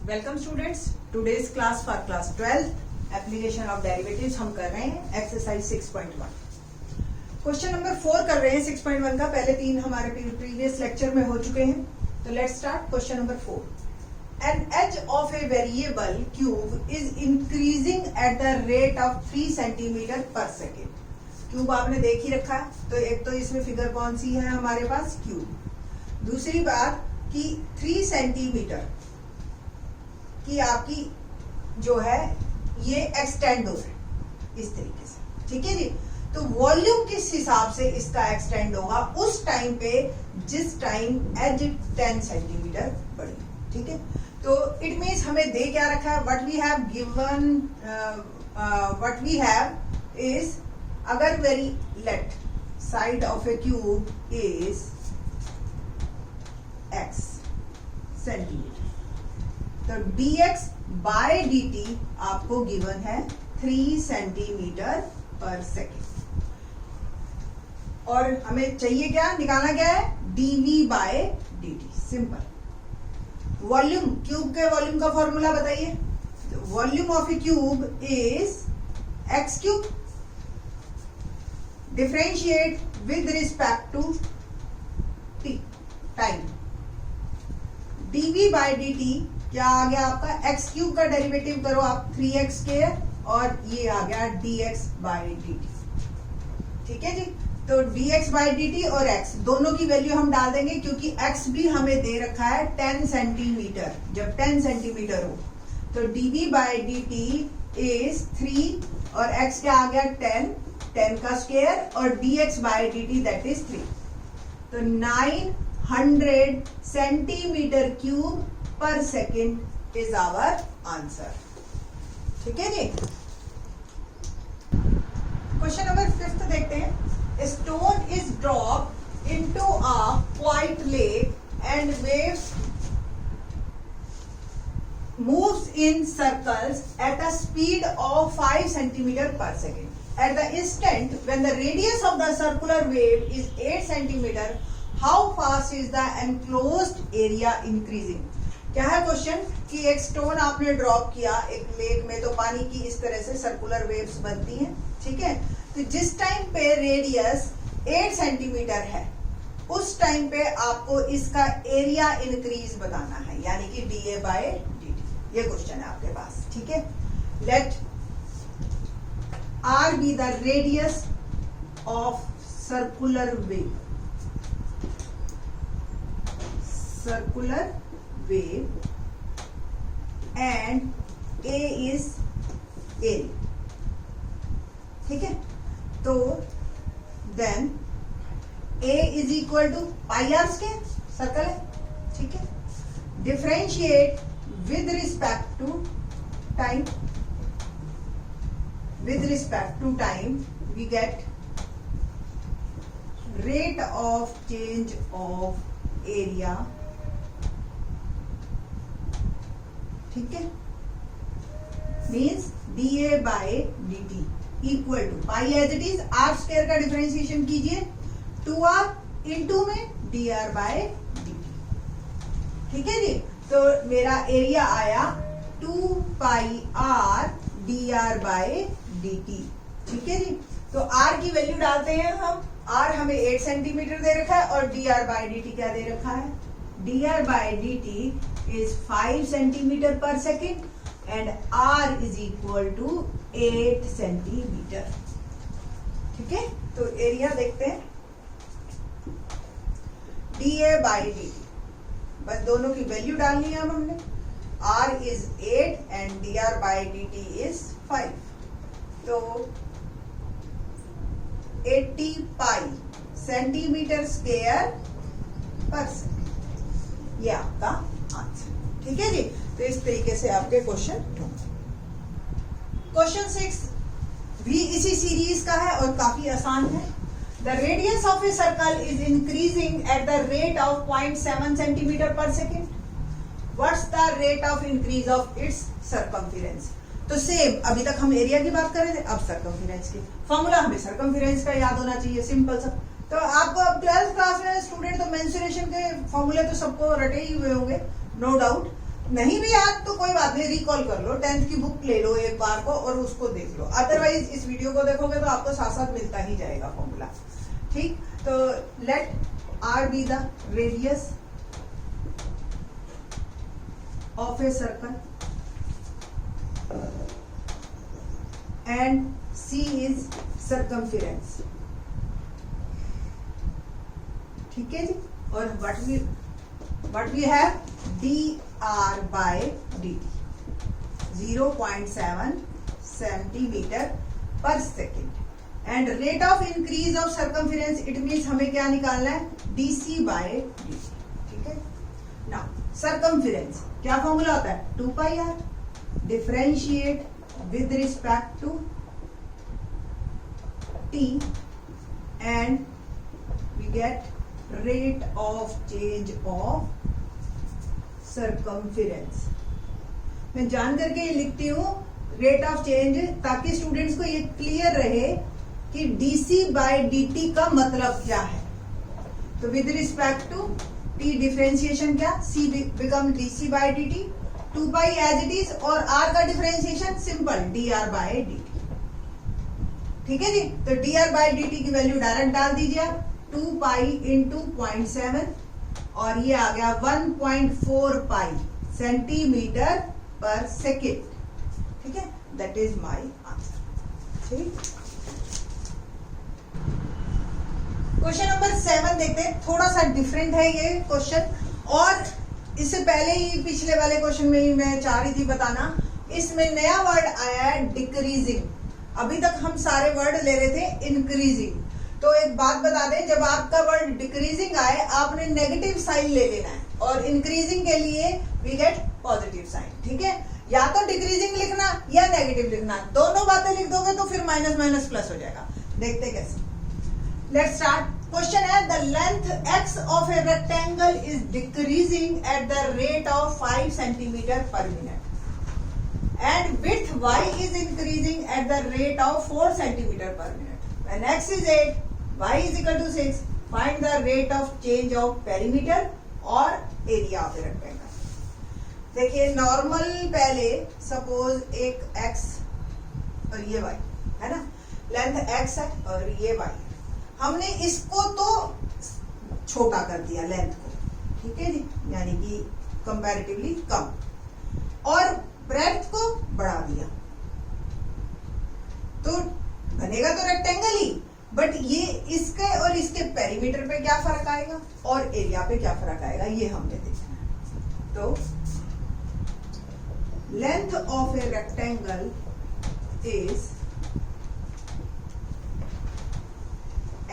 Welcome students, today's class for class 12 application of derivatives हम कर रहे हैं एक्सरसाइज 6.1। क्वेश्चन नंबर 4 कर रहे हैं 6.1 का। पहले 3 हमारे प्रीवियस लेक्चर में हो चुके हैं। तो let's start question number 4। An edge of a variable cube is increasing at the rate of 3 centimetre पर सेकेंड। क्यूब आपने देख ही रखा है, तो एक तो इसमें फिगर कौन सी है हमारे पास, क्यूब। दूसरी बात कि 3 सेंटीमीटर कि आपकी जो है ये एक्सटेंड हो रहा है इस तरीके से, ठीक है जी। तो वॉल्यूम किस हिसाब से इसका एक्सटेंड होगा उस टाइम पे जिस टाइम एज 10 सेंटीमीटर बढ़ी, ठीक है। तो इट मीन्स हमें दे क्या रखा है, what we have given, what we have is अगर very late side of a cube is x centimetre, तो dx बाय dt आपको गिवन है 3 सेंटीमीटर पर सेकेंड। और हमें चाहिए क्या, निकालना क्या है, dv by dt। Simple. Volume, cube के वॉल्यूम का फॉर्मूला बताइए। Volume of a cube is x cube, differentiate with respect to t time. dv by dt क्या आ गया आपका, एक्स क्यूब का डेरिवेटिव करो आप 3x स्क्वायर और ये आ गया dx बाय dt, ठीक है जी। तो dx बाय dt और x दोनों की वैल्यू हम डाल देंगे क्योंकि x भी हमें दे रखा है 10 सेंटीमीटर। जब 10 सेंटीमीटर हो तो dv बाय dt इज 3 और x क्या आ गया 10 का स्क्वायर और dx by dt that is 3। तो 900 centimetre cube per second is our answer, ठीक है जी। क्वेश्चन नंबर 5 देखते हैं। Stone is drop into a quiet lake and waves moves in circles at a speed of 5 centimetre पर second. At the instant when the radius of the circular wave is 8 centimetre, how fast is the enclosed area increasing. क्या है question कि एक stone आपने drop किया एक lake में, तो पानी की इस तरह से सर्कुलर वेव्स बनती हैं, ठीक है। तो जिस टाइम पे रेडियस 8 सेंटीमीटर है उस टाइम पे आपको इसका एरिया इंक्रीज बताना है, यानी कि dA बाय dt। ये क्वेश्चन है आपके पास, ठीक है। Let r be the radius of circular wave, wave and A is area, ठीक है। तो then A is equal to pi r square, circle है, ठीक है। Differentiate with respect to time, with respect to time we get rate of change of area, ठीक है। Means dA by dt equal to pi as it is r square का differentiation कीजिए 2r into में dr by dt, ठीक है जी। तो मेरा एरिया आया 2 पाई r dr बाय dt, ठीक है जी। तो r की वैल्यू डालते हैं हम। r हमें 8 सेंटीमीटर दे रखा है और dr बाय dt क्या दे रखा है, dr by dt is 5 centimeter per second and r is equal to 8 centimeter, ठीक है। तो एरिया देखते हैं dA by dt, बस दोनों की वैल्यू डालनी है अब हमने। r is 8 and dr by dt is 5, तो 80 पाई सेंटीमीटर स्क्वायर पर सेकेंड, ये आपका आंसर, ठीक है जी। तो इस तरीके से आपके क्वेश्चन 6 भी इसी सीरीज का है और काफी आसान है। The radius of a circle is increasing at the rate of 0.7 centimetre पर second. What's the rate of increase of its circumference. तो सेम, अभी तक हम एरिया की बात कर रहे थे, अब सर्कमफेरेंस की। फॉर्मूला हमें सर्कमफेरेंस का याद होना चाहिए, सिंपल सा। तो आपको अब 12th क्लास में स्टूडेंट तो मेंसुरेशन के फॉर्मूले तो सबको रटे ही हुए होंगे, नो डाउट। नहीं भी याद तो कोई बात नहीं, रिकॉल कर लो, 10th की बुक ले लो एक बार को और उसको देख लो, अदरवाइज इस वीडियो को देखोगे तो आपको साथ साथ मिलता ही जाएगा फॉर्मूला। ठीक, तो let r be the radius of a circle and c is circumference. ठीक है जी, और what we have dr by dt 0.7 centimetre पर second and rate of increase of circumference, it means हमें क्या निकालना है, dc by dt। ठीक है, नाउ सर्कमफेरेंस क्या फॉर्मूला होता है, 2 pi r, differentiate with respect to t and we get rate of change of circumference। मैं जान करके ये लिखती हूँ रेट ऑफ चेंज, ताकि स्टूडेंट्स को ये क्लियर रहे कि dc बाय dt का मतलब क्या है। तो with respect to t differentiation क्या, c become dc by dt, 2 pi as it is, और r का differentiation simple dr by dt। ठीक है जी, तो dr बाय dt की वैल्यू डायरेक्ट डाल दीजिए आप, 2 पाई इंटू 0.7 और ये आ गया 1.4 पाई सेंटीमीटर पर सेकेंड। ठीक है, दैट इज माय आंसर। ठीक, क्वेश्चन नंबर 7 देखते हैं, थोड़ा सा डिफरेंट है ये क्वेश्चन, और इससे पहले ही पिछले वाले क्वेश्चन में ही मैं चाह रही थी बताना, इसमें नया वर्ड आया है डिक्रीजिंग। अभी तक हम सारे वर्ड ले रहे थे इंक्रीजिंग, तो एक बात बता दें, जब आपका वर्ड डिक्रीजिंग आए आपने नेगेटिव साइन ले लेना है, और इंक्रीजिंग के लिए वी गेट पॉजिटिव साइन। ठीक है, या तो डिक्रीजिंग लिखना या नेगेटिव लिखना, दोनों बातें लिख दोगे तो फिर माइनस माइनस प्लस हो जाएगा। देखते कैसे, लेट्स स्टार्ट। क्वेश्चन है, the length x of a rectangle is decreasing eight the rate of 5 centimetre पर minute and width y is increasing at the rate of 4 centimeter per minute. When x is 8, y is equal to 6, find the rate of change of perimeter और area of the rectangle. देखिए normal, पहले suppose एक x और ये y है ना, length x है और ये y, हमने इसको तो छोटा कर दिया लेंथ को, ठीक है जी, यानी कि कंपैरेटिवली कम, और ब्रेड्थ को बढ़ा दिया, तो बनेगा तो रेक्टेंगल ही, बट ये इसके और इसके पेरीमीटर पे क्या फर्क आएगा और एरिया पे क्या फर्क आएगा, ये हमने देखना है। तो length of a rectangle is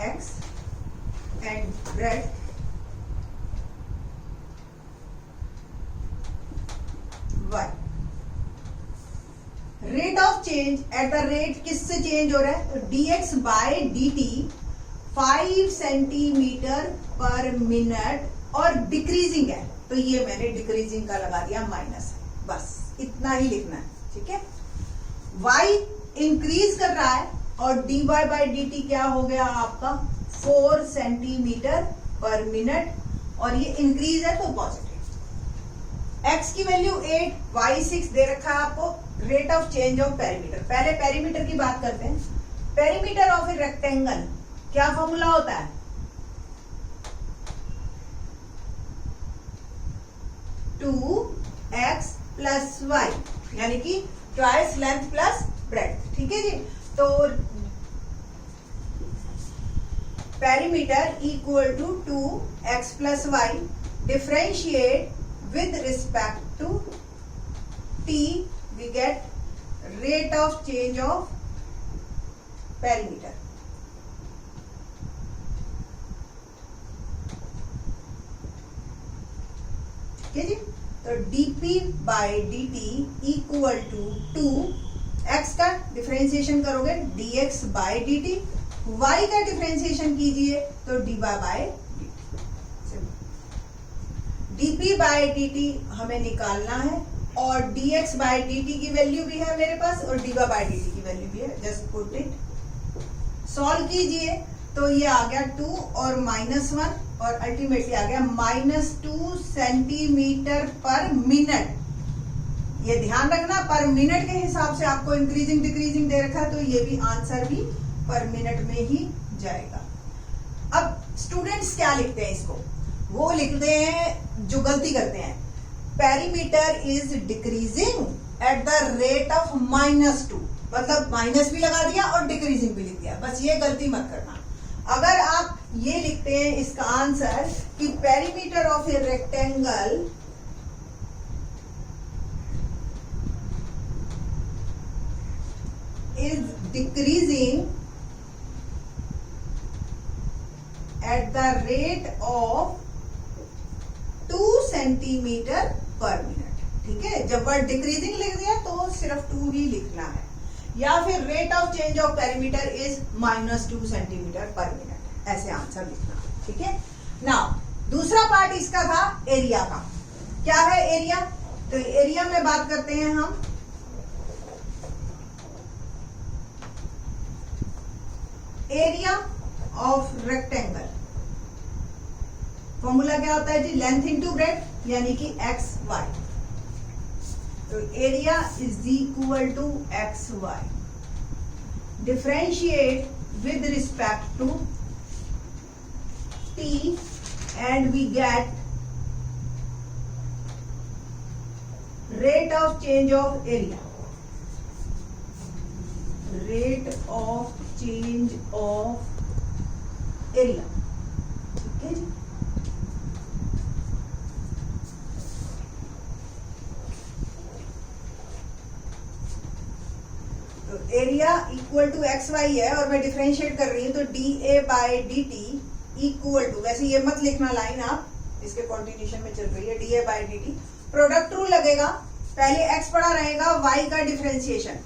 x and breadth y। Rate of change at the rate किससे चेंज हो रहा है, तो dx बाय dt 5 सेंटीमीटर पर मिनट, और डिक्रीजिंग है तो ये मैंने डिक्रीजिंग का लगा दिया माइनस, बस इतना ही लिखना है। ठीक है, y इंक्रीज कर रहा है और dy बाय dt क्या हो गया आपका 4 सेंटीमीटर पर मिनट, और ये इंक्रीज है तो पॉजिटिव। x की वैल्यू 8, y 6 दे रखा है आपको। Rate of change of perimeter, पहले पेरीमीटर की बात करते हैं। पेरीमीटर ऑफ ए रेक्टेंगल क्या फॉर्मूला होता है, 2x प्लस y, यानी कि ट्वाइस लेंथ प्लस ब्रेड्थ। ठीक है जी, तो perimeter equal to 2x plus y, differentiate with respect to t, we get rate of change of perimeter। ठीक है जी, तो dp by dt equal to 2x का डिफरेंशिएशन करोगे dx by dt, y का डिफरेंशिएशन कीजिए तो dy by dp by dt हमें निकालना है, और dx बाय dt की वैल्यू भी है मेरे पास और dy बाय dt की वैल्यू भी है। जस्ट पुट इट, सॉल्व कीजिए तो ये आ गया 2 और -1, और अल्टीमेटली आ गया -2 सेंटीमीटर पर मिनट। ये ध्यान रखना, पर मिनट के हिसाब से आपको इंक्रीजिंग डिक्रीजिंग दे रखा है, तो ये भी आंसर भी पर मिनट में ही जाएगा। अब स्टूडेंट्स क्या लिखते हैं इसको, वो लिखते हैं जो गलती करते हैं, perimeter is decreasing eight the rate of -2, मतलब माइनस भी लगा दिया और डिक्रीजिंग भी लिख दिया। बस ये गलती मत करना। अगर आप ये लिखते हैं इसका आंसर कि perimeter of a rectangle is decreasing at the rate of 2 centimetre पर मिनट, ठीक है। जब वर्ड डिक्रीजिंग लिख दिया तो सिर्फ 2 ही लिखना है, या फिर rate of change of perimeter is -2 centimetre पर मिनट, ऐसे आंसर लिखना, ठीक है। नाउ दूसरा पार्ट इसका था एरिया का। क्या है एरिया, तो एरिया में बात करते हैं हम। एरिया ऑफ रेक्टेंगल, फॉर्मूला क्या होता है जी, लेंथ इंटू ब्रेड्थ, यानी कि एक्स वाई। तो area is equal to x y, differentiate with respect to t and we get rate of change of area, rate of change of area, ठीक है जी। तो area equal to x y है और मैं differentiate कर रही हूं, तो d a by d t equal to, वैसे ये मत लिखना लाइन, आप इसके कॉन्टिन्यूशन में चल रही है, d a by d t. Product rule लगेगा, पहले एक्स पड़ा रहेगा, वाई का differentiation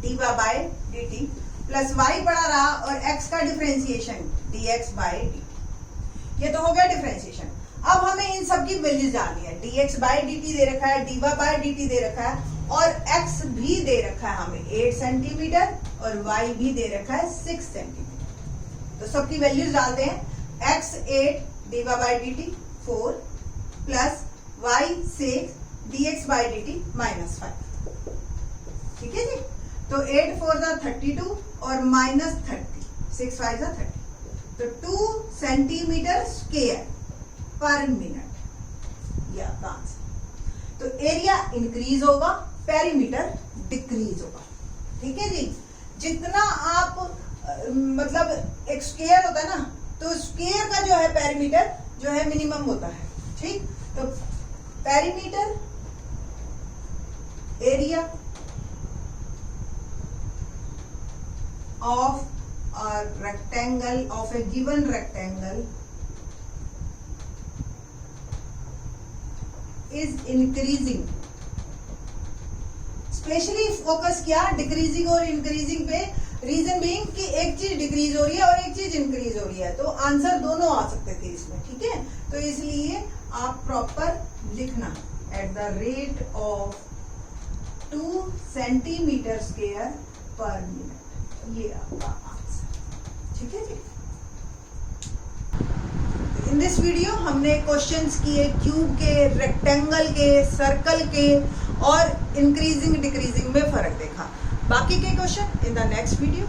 d by d t, plus y पड़ा रहा और एक्स का differentiation d x by d t. ये तो हो गया डिफरेंशिएशन। अब हमें इन सब की वैल्यूज डालनी है, d x by d t दे रखा है, d y by d t दे रखा है, और एक्स भी दे रखा है हमें 8 सेंटीमीटर और वाई भी दे रखा है 6 सेंटीमीटर। तो सबकी वैल्यूज डालते हैं, x 8 d y by d t 4 plus y 6 d x by d t -5, ठीक है जी। तो 8 4 जा 32 और -30, 6 5 जा 30, तो 2 सेंटीमीटर स्क्वायर पर मिनट, ये आपका आंसर। तो एरिया इंक्रीज होगा, पेरीमीटर डिक्रीज होगा, ठीक है जी। जितना आप मतलब एक स्क्वायर होता है ना, तो स्क्वायर का जो है पेरीमीटर जो है मिनिमम होता है, ठीक। तो perimeter area of a rectangle, of a given rectangle is increasing, specially focus किया डिक्रीजिंग और इंक्रीजिंग पे, रीजन बीइंग कि एक चीज डिक्रीज हो रही है और एक चीज इंक्रीज हो रही है, तो आंसर दोनों आ सकते थे इसमें, ठीक है। तो इसलिए आप प्रॉपर लिखना, eight the rate of 2 centimetre square पर मिनट, ये आपका आंसर, ठीक है जी। इन दिस वीडियो हमने क्वेश्चंस किए क्यूब के, रेक्टेंगल के, सर्कल के और इंक्रीजिंग डिक्रीजिंग में फर्क देखा। बाकी के question in the next video.